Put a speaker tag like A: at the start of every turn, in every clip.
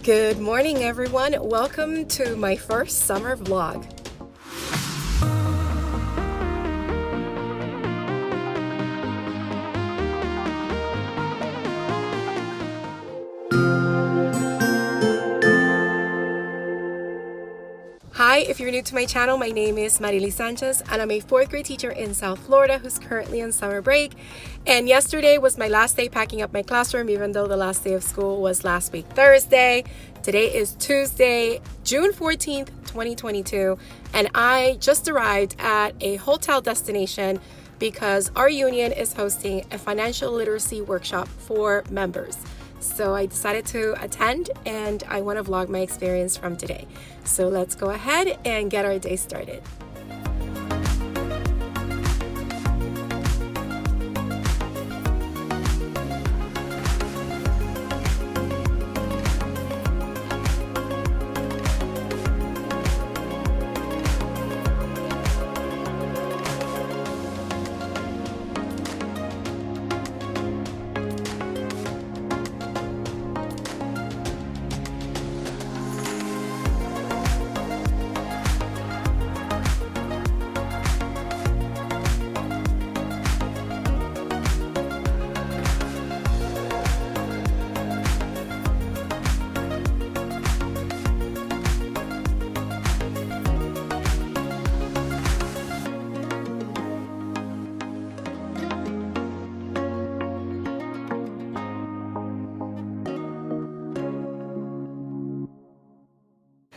A: Good morning, everyone. Welcome to my first summer vlog. Hi, if you're new to my channel, my name is Marily Sanchez and I'm a 4th grade teacher in South Florida who's currently on summer break. And yesterday was my last day packing up my classroom, even though the last day of school was last week Thursday. Today is Tuesday, June 14th, 2022, and I just arrived at a hotel destination because our union is hosting a financial literacy workshop for members. So I decided to attend and I want to vlog my experience from today. So let's go ahead and get our day started.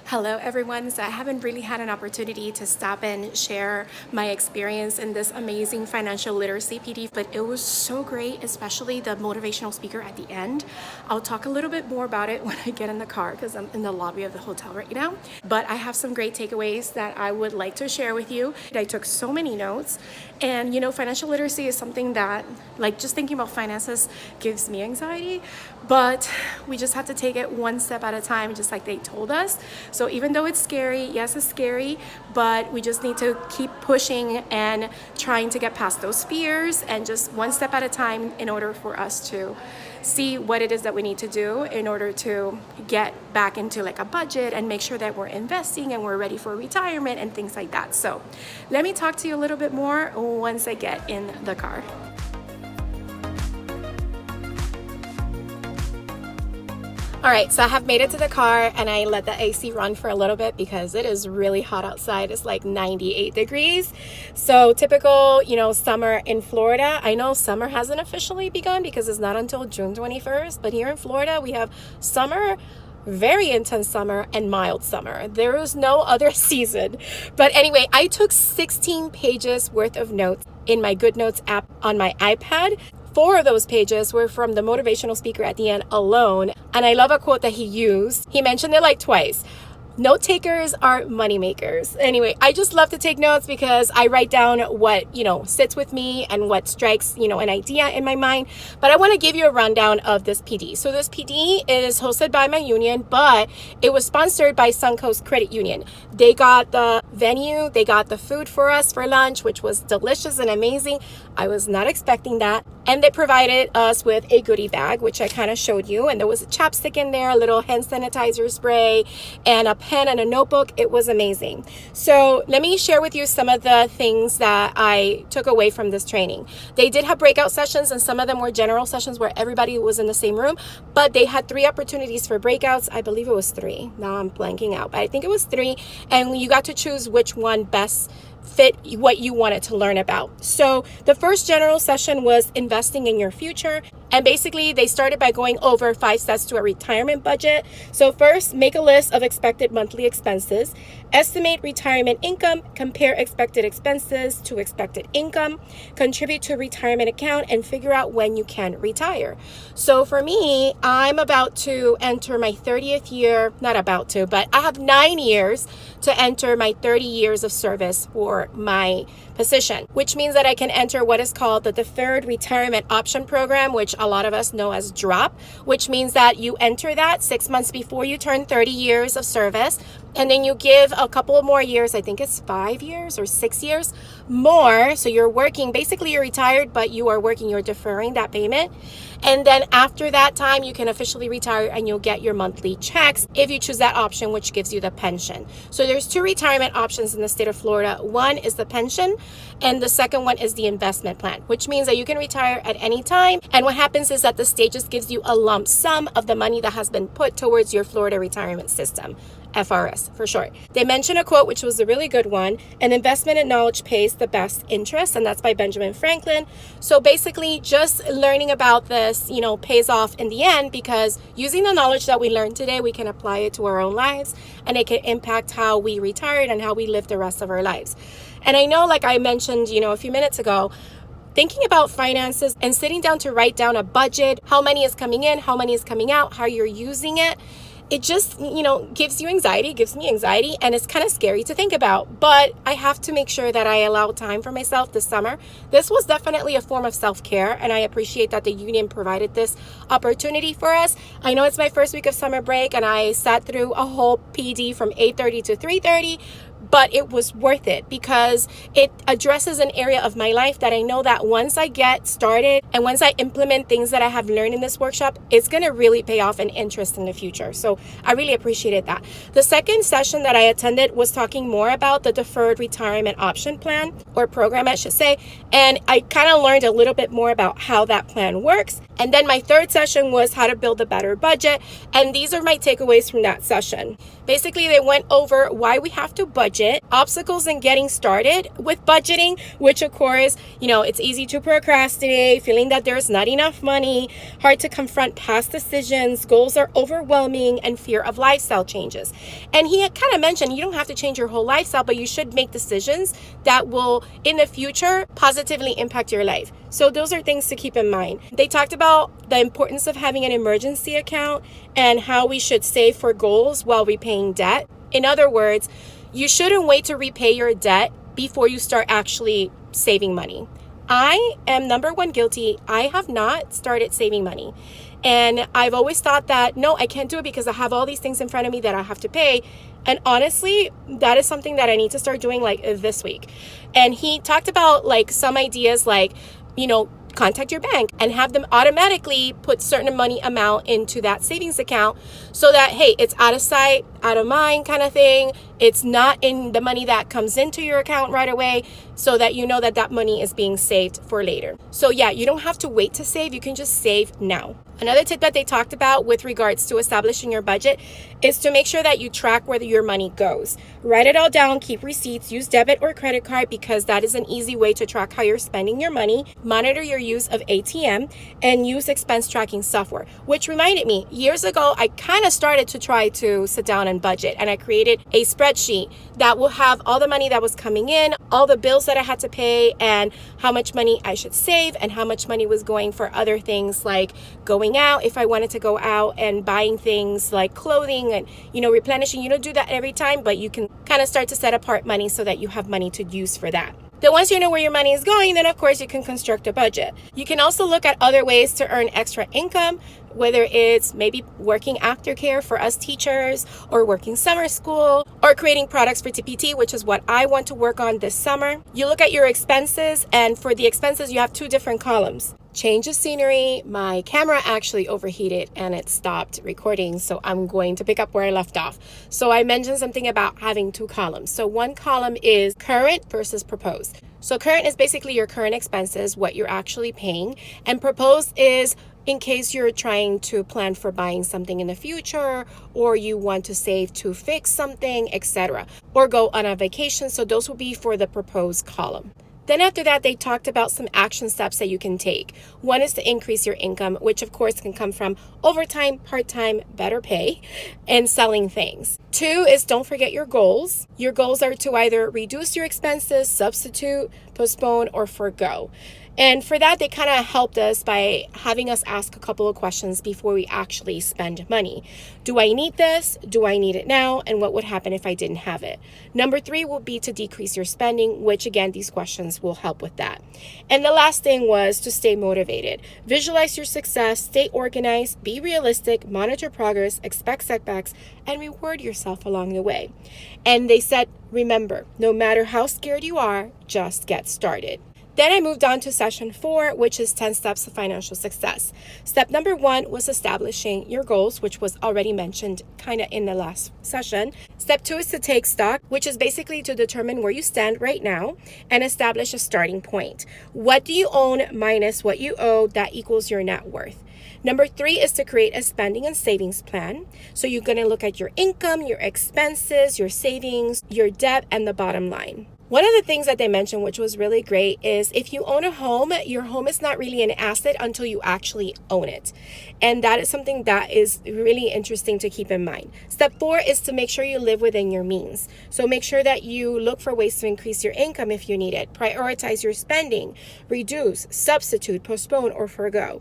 A: Hello everyone. So I haven't really had an opportunity to stop and share my experience in this amazing financial literacy PD, but it was so great, especially the motivational speaker at the end. I'll talk a little bit more about it when I get in the car because I'm in the lobby of the hotel right now, but I have some great takeaways that I would like to share with you. I took so many notes, and you know, financial literacy is something that, like, just thinking about finances gives me anxiety, but we just have to take it one step at a time, just like they told us. So even though it's scary, yes, it's scary, but we just need to keep pushing and trying to get past those fears and just one step at a time in order for us to see what it is that we need to do in order to get back into like a budget and make sure that we're investing and we're ready for retirement and things like that. So let me talk to you a little bit more once I get in the car. All right, so I have made it to the car and I let the AC run for a little bit because it is really hot outside. It's like 98 degrees. So typical, you know, summer in Florida. I know summer hasn't officially begun because it's not until June 21st, but here in Florida, we have summer, very intense summer, and mild summer. There is no other season. But anyway, I took 16 pages worth of notes in my GoodNotes app on my iPad. 4 of those pages were from the motivational speaker at the end alone. And I love a quote that he used. He mentioned it like twice. Note takers are money makers. Anyway, I just love to take notes because I write down what, you know, sits with me and what strikes, you know, an idea in my mind. But I want to give you a rundown of this PD. So this PD is hosted by my union, but it was sponsored by Suncoast Credit Union. They got the venue, they got the food for us for lunch, which was delicious and amazing. I was not expecting that. And they provided us with a goodie bag, which I kind of showed you. And there was a chapstick in there, a little hand sanitizer spray, and a pen and a notebook. It was amazing. So let me share with you some of the things that I took away from this training. They did have breakout sessions, and some of them were general sessions where everybody was in the same room, but they had 3 opportunities for breakouts. I believe it was 3. Now I'm blanking out, but I think it was 3. And you got to choose which one best fit what you wanted to learn about. So the first general session was investing in your future. And basically they started by going over 5 steps to a retirement budget. So first, make a list of expected monthly expenses, estimate retirement income, compare expected expenses to expected income, contribute to a retirement account, and figure out when you can retire. So for me, I'm about to enter my 30th year, not about to, but I have 9 years to enter my 30 years of service for my position, which means that I can enter what is called the Deferred Retirement Option Program, which a lot of us know as DROP, which means that you enter that 6 months before you turn 30 years of service, And then you give a couple of more years, I think it's 5 years or 6 years more. So you're working, basically you're retired, but you are working, you're deferring that payment. And then after that time, you can officially retire and you'll get your monthly checks if you choose that option, which gives you the pension. So there's two retirement options in the state of Florida. One is the pension, and the second one is the investment plan, which means that you can retire at any time. And what happens is that the state just gives you a lump sum of the money that has been put towards your Florida retirement system. FRS for short. They mentioned a quote, which was a really good one: an investment in knowledge pays the best interest, and that's by Benjamin Franklin. So basically just learning about this, pays off in the end, because using the knowledge that we learned today, we can apply it to our own lives, and it can impact how we retire and how we live the rest of our lives. And I know, like I mentioned, a few minutes ago, thinking about finances and sitting down to write down a budget, how money is coming in, how money is coming out, how you're using it, it just, gives you anxiety, gives me anxiety, and it's kind of scary to think about. But I have to make sure that I allow time for myself this summer. This was definitely a form of self-care, and I appreciate that the union provided this opportunity for us. I know it's my first week of summer break, and I sat through a whole PD from 8:30 to 3:30. But it was worth it because it addresses an area of my life that I know that once I get started and once I implement things that I have learned in this workshop, it's going to really pay off in interest in the future. So I really appreciated that. The second session that I attended was talking more about the deferred retirement option plan, or program, I should say. And I kind of learned a little bit more about how that plan works. And then my third session was how to build a better budget. And these are my takeaways from that session. Basically, they went over why we have to budget, obstacles in getting started with budgeting, which of course, it's easy to procrastinate, feeling that there's not enough money, hard to confront past decisions, goals are overwhelming, and fear of lifestyle changes. And he had kind of mentioned you don't have to change your whole lifestyle, but you should make decisions that will, in the future, positively impact your life. So those are things to keep in mind. They talked about the importance of having an emergency account and how we should save for goals while repaying debt. In other words, you shouldn't wait to repay your debt before you start actually saving money. I am number one guilty. I have not started saving money. And I've always thought that, no, I can't do it because I have all these things in front of me that I have to pay. And honestly, that is something that I need to start doing this week. And he talked about some ideas contact your bank and have them automatically put certain money amount into that savings account so that, hey, it's out of sight, out of mind kind of thing. It's not in the money that comes into your account right away, so that you know that that money is being saved for later. So yeah, you don't have to wait to save. You can just save now. Another tip that they talked about with regards to establishing your budget is to make sure that you track where your money goes. Write it all down, keep receipts, use debit or credit card because that is an easy way to track how you're spending your money. Monitor your use of ATM and use expense tracking software, which reminded me, years ago, I kind of started to try to sit down and budget, and I created a spreadsheet that will have all the money that was coming in, all the bills that I had to pay, and how much money I should save and how much money was going for other things like going out if I wanted to go out and buying things like clothing and, replenishing. You don't do that every time, but you can kind of start to set apart money so that you have money to use for that. Then once you know where your money is going, then of course you can construct a budget. You can also look at other ways to earn extra income, whether it's maybe working aftercare for us teachers or working summer school or creating products for TPT, which is what I want to work on this summer. You look at your expenses, and for the expenses, you have two different columns. Change of scenery. My camera actually overheated and it stopped recording, so I'm going to pick up where I left off. So I mentioned something about having two columns. So one column is current versus proposed. So current is basically your current expenses, what you're actually paying, and proposed is in case you're trying to plan for buying something in the future, or you want to save to fix something, etc., or go on a vacation. So those will be for the proposed column. Then after that, they talked about some action steps that you can take. One is to increase your income, which of course can come from overtime, part-time, better pay, and selling things. Two is don't forget your goals. Your goals are to either reduce your expenses, substitute, postpone, or forgo. And for that, they kind of helped us by having us ask a couple of questions before we actually spend money. Do I need this? Do I need it now? And what would happen if I didn't have it? Number 3 will be to decrease your spending, which again, these questions will help with that. And the last thing was to stay motivated. Visualize your success, stay organized, be realistic, monitor progress, expect setbacks, and reward yourself along the way. And they said, remember, no matter how scared you are, just get started. Then I moved on to session 4, which is 10 steps to financial success. Step number 1 was establishing your goals, which was already mentioned kind of in the last session. Step 2 is to take stock, which is basically to determine where you stand right now and establish a starting point. What do you own minus what you owe? That equals your net worth. Number 3 is to create a spending and savings plan. So you're going to look at your income, your expenses, your savings, your debt, and the bottom line. One of the things that they mentioned, which was really great, is if you own a home, your home is not really an asset until you actually own it. And that is something that is really interesting to keep in mind. Step 4 is to make sure you live within your means. So make sure that you look for ways to increase your income if you need it. Prioritize your spending, reduce, substitute, postpone, or forgo.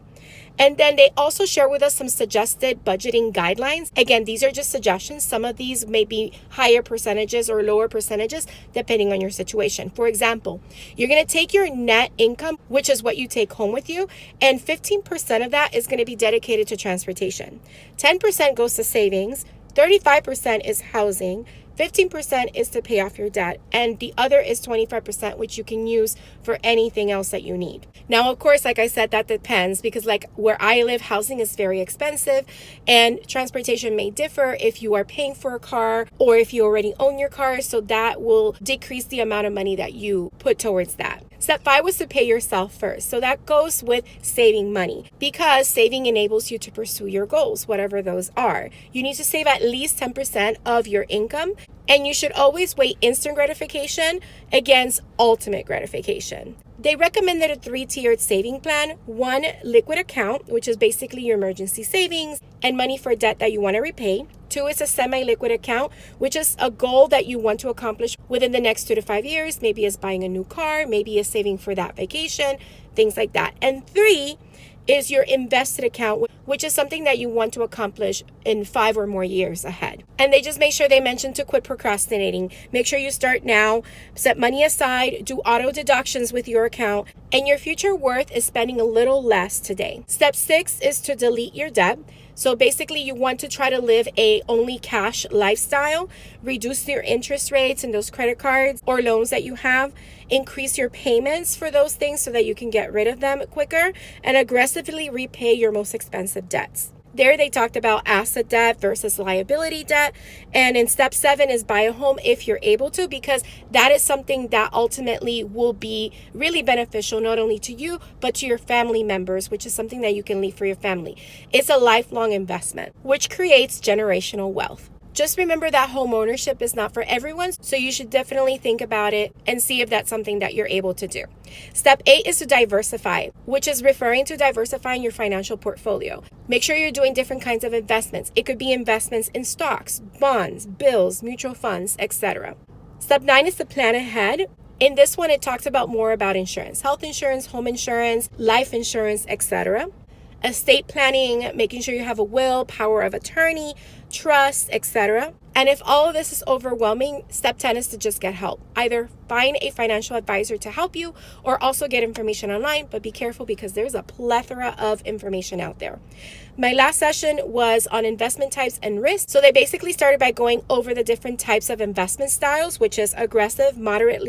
A: And then they also share with us some suggested budgeting guidelines. Again, these are just suggestions. Some of these may be higher percentages or lower percentages depending on your situation. For example, you're going to take your net income, which is what you take home with you, and 15% of that is going to be dedicated to transportation. 10% goes to savings, 35% is housing, 15% is to pay off your debt, and the other is 25%, which you can use for anything else that you need. Now, of course, like I said, that depends because like where I live, housing is very expensive and transportation may differ if you are paying for a car or if you already own your car. So that will decrease the amount of money that you put towards that. Step 5 was to pay yourself first. So that goes with saving money because saving enables you to pursue your goals, whatever those are. You need to save at least 10% of your income, and you should always weigh instant gratification against ultimate gratification. They recommended a 3-tiered saving plan. 1, liquid account, which is basically your emergency savings and money for debt that you want to repay. 2 is a semi-liquid account, which is a goal that you want to accomplish within the next 2 to 5 years. Maybe it's buying a new car, maybe it's saving for that vacation, things like that. And 3 is your invested account, which is something that you want to accomplish in 5 or more years ahead. And they just make sure they mention to quit procrastinating. Make sure you start now, set money aside, do auto deductions with your account, and your future worth is spending a little less today. Step 6 is to delete your debt. So basically you want to try to live a only cash lifestyle, reduce your interest rates and those credit cards or loans that you have, increase your payments for those things so that you can get rid of them quicker, and aggressively repay your most expensive debts. There they talked about asset debt versus liability debt. And in step 7 is buy a home if you're able to, because that is something that ultimately will be really beneficial, not only to you, but to your family members, which is something that you can leave for your family. It's a lifelong investment, which creates generational wealth. Just remember that home ownership is not for everyone, so you should definitely think about it and see if that's something that you're able to do. Step 8 is to diversify, which is referring to diversifying your financial portfolio. Make sure you're doing different kinds of investments. It could be investments in stocks, bonds, bills, mutual funds, etc. Step 9 is to plan ahead. In this one, it talks about more about insurance, health insurance, home insurance, life insurance, etc. Estate planning, making sure you have a will, power of attorney, trust, etc. And if all of this is overwhelming, step 10 is to just get help. Either find a financial advisor to help you or also get information online, but be careful because there's a plethora of information out there. My last session was on investment types and risks. So they basically started by going over the different types of investment styles, which is aggressive, moderate,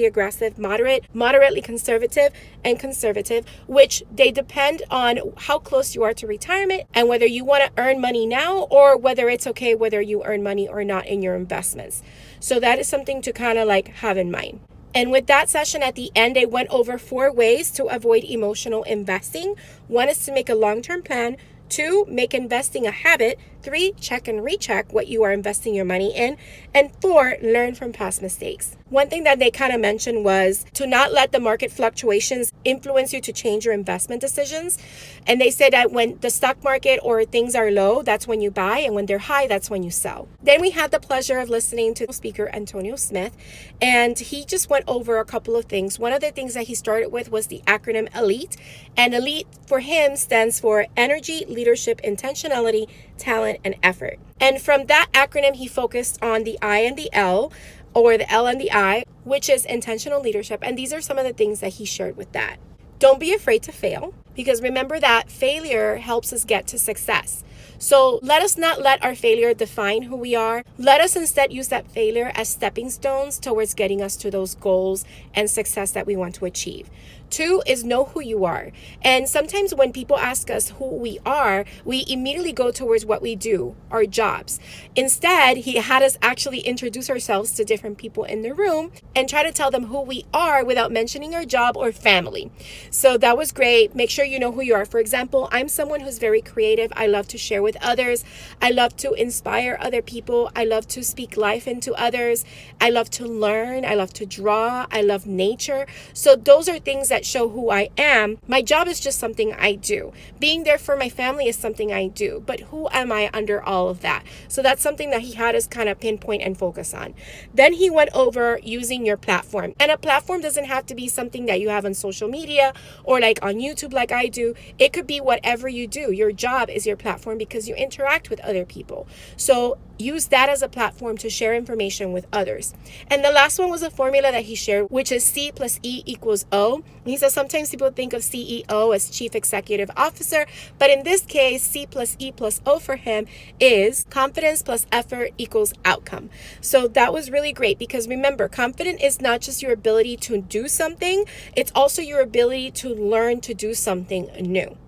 A: moderately conservative, and conservative, which they depend on how close you are to retirement and whether you want to earn money now or whether it's okay whether you earn money or not in your investments. So that is something to kind of like have in mind. And with that session at the end, they went over 4 ways to avoid emotional investing. 1 is to make a long-term plan. 2, make investing a habit. 3, check and recheck what you are investing your money in. And 4, learn from past mistakes. One thing that they kind of mentioned was to not let the market fluctuations influence you to change your investment decisions. And they said that when the stock market or things are low, that's when you buy, and when they're high, that's when you sell. Then we had the pleasure of listening to speaker Antonio Smith, and he just went over a couple of things. One of the things that he started with was the acronym ELITE, and ELITE for him stands for Energy, Leadership, Intentionality, Talent, and Effort. And from that acronym, he focused on the I and the L, or the L and the I, which is intentional leadership. And these are some of the things that he shared with that. Don't be afraid to fail, because remember that failure helps us get to success. So let us not let our failure define who we are. Let us instead use that failure as stepping stones towards getting us to those goals and success that we want to achieve. 2 is know who you are. And sometimes when people ask us who we are, we immediately go towards what we do, our jobs. Instead, he had us actually introduce ourselves to different people in the room and try to tell them who we are without mentioning our job or family. So that was great. Make sure you know who you are. For example, I'm someone who's very creative. I love to share with others. I love to inspire other people. I love to speak life into others. I love to learn. I love to draw. I love nature. So those are things that show who I am. My job is just something I do. Being there for my family is something I do. But who am I under all of that? So that's something that he had us kind of pinpoint and focus on. Then he went over using your platform. And a platform doesn't have to be something that you have on social media or like on YouTube like I do. It could be whatever you do. Your job is your platform because you interact with other people. So use that as a platform to share information with others. And the last one was a formula that he shared, which is C plus E equals O. He says sometimes people think of CEO as Chief Executive Officer, but in this case, C plus E plus O for him is confidence plus effort equals outcome. So that was really great, because remember, confident is not just your ability to do something, it's also your ability to learn to do something new.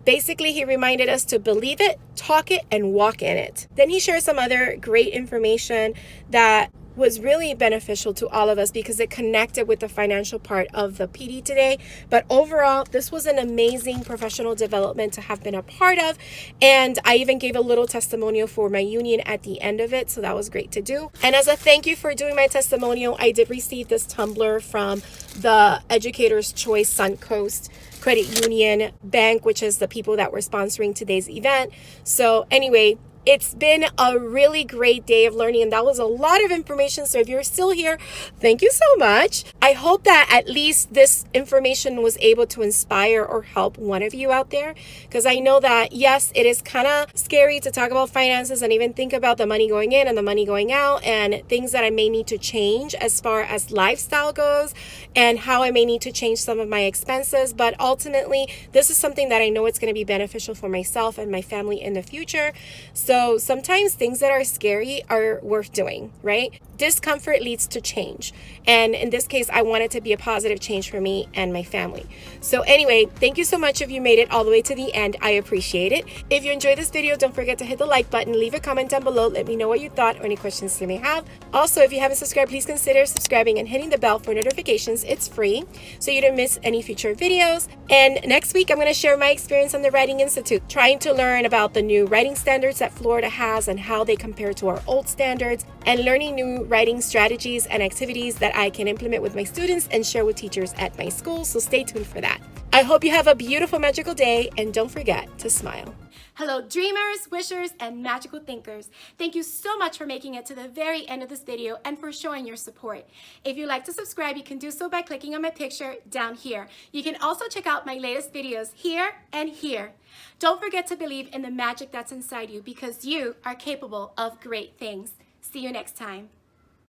A: Basically, he reminded us to believe it, talk it, and walk in it. Then he shared some other great information that was really beneficial to all of us because it connected with the financial part of the PD today. But overall, this was an amazing professional development to have been a part of. And I even gave a little testimonial for my union at the end of it. So that was great to do. And as a thank you for doing my testimonial, I did receive this tumbler from the Educator's Choice Suncoast Credit Union Bank, which is the people that were sponsoring today's event. So anyway, it's been a really great day of learning, and that was a lot of information. So if you're still here, thank you so much. I hope that at least this information was able to inspire or help one of you out there, because I know that, yes, it is kind of scary to talk about finances and even think about the money going in and the money going out and things that I may need to change as far as lifestyle goes and how I may need to change some of my expenses. But ultimately, this is something that I know it's going to be beneficial for myself and my family in the future. So sometimes things that are scary are worth doing, right? Discomfort leads to change. And in this case, I want it to be a positive change for me and my family. So anyway, thank you so much if you made it all the way to the end. I appreciate it. If you enjoyed this video, don't forget to hit the like button, leave a comment down below. Let me know what you thought or any questions you may have. Also, if you haven't subscribed, please consider subscribing and hitting the bell for notifications. It's free, so you don't miss any future videos. And next week, I'm going to share my experience on the Writing Institute, trying to learn about the new writing standards that Florida has and how they compare to our old standards, and learning new writing strategies and activities that I can implement with my students and share with teachers at my school. So stay tuned for that. I hope you have a beautiful, magical day, and don't forget to smile. Hello, dreamers, wishers, and magical thinkers. Thank you so much for making it to the very end of this video and for showing your support. If you'd like to subscribe, you can do so by clicking on my picture down here. You can also check out my latest videos here and here. Don't forget to believe in the magic that's inside you, because you are capable of great things. See you next time.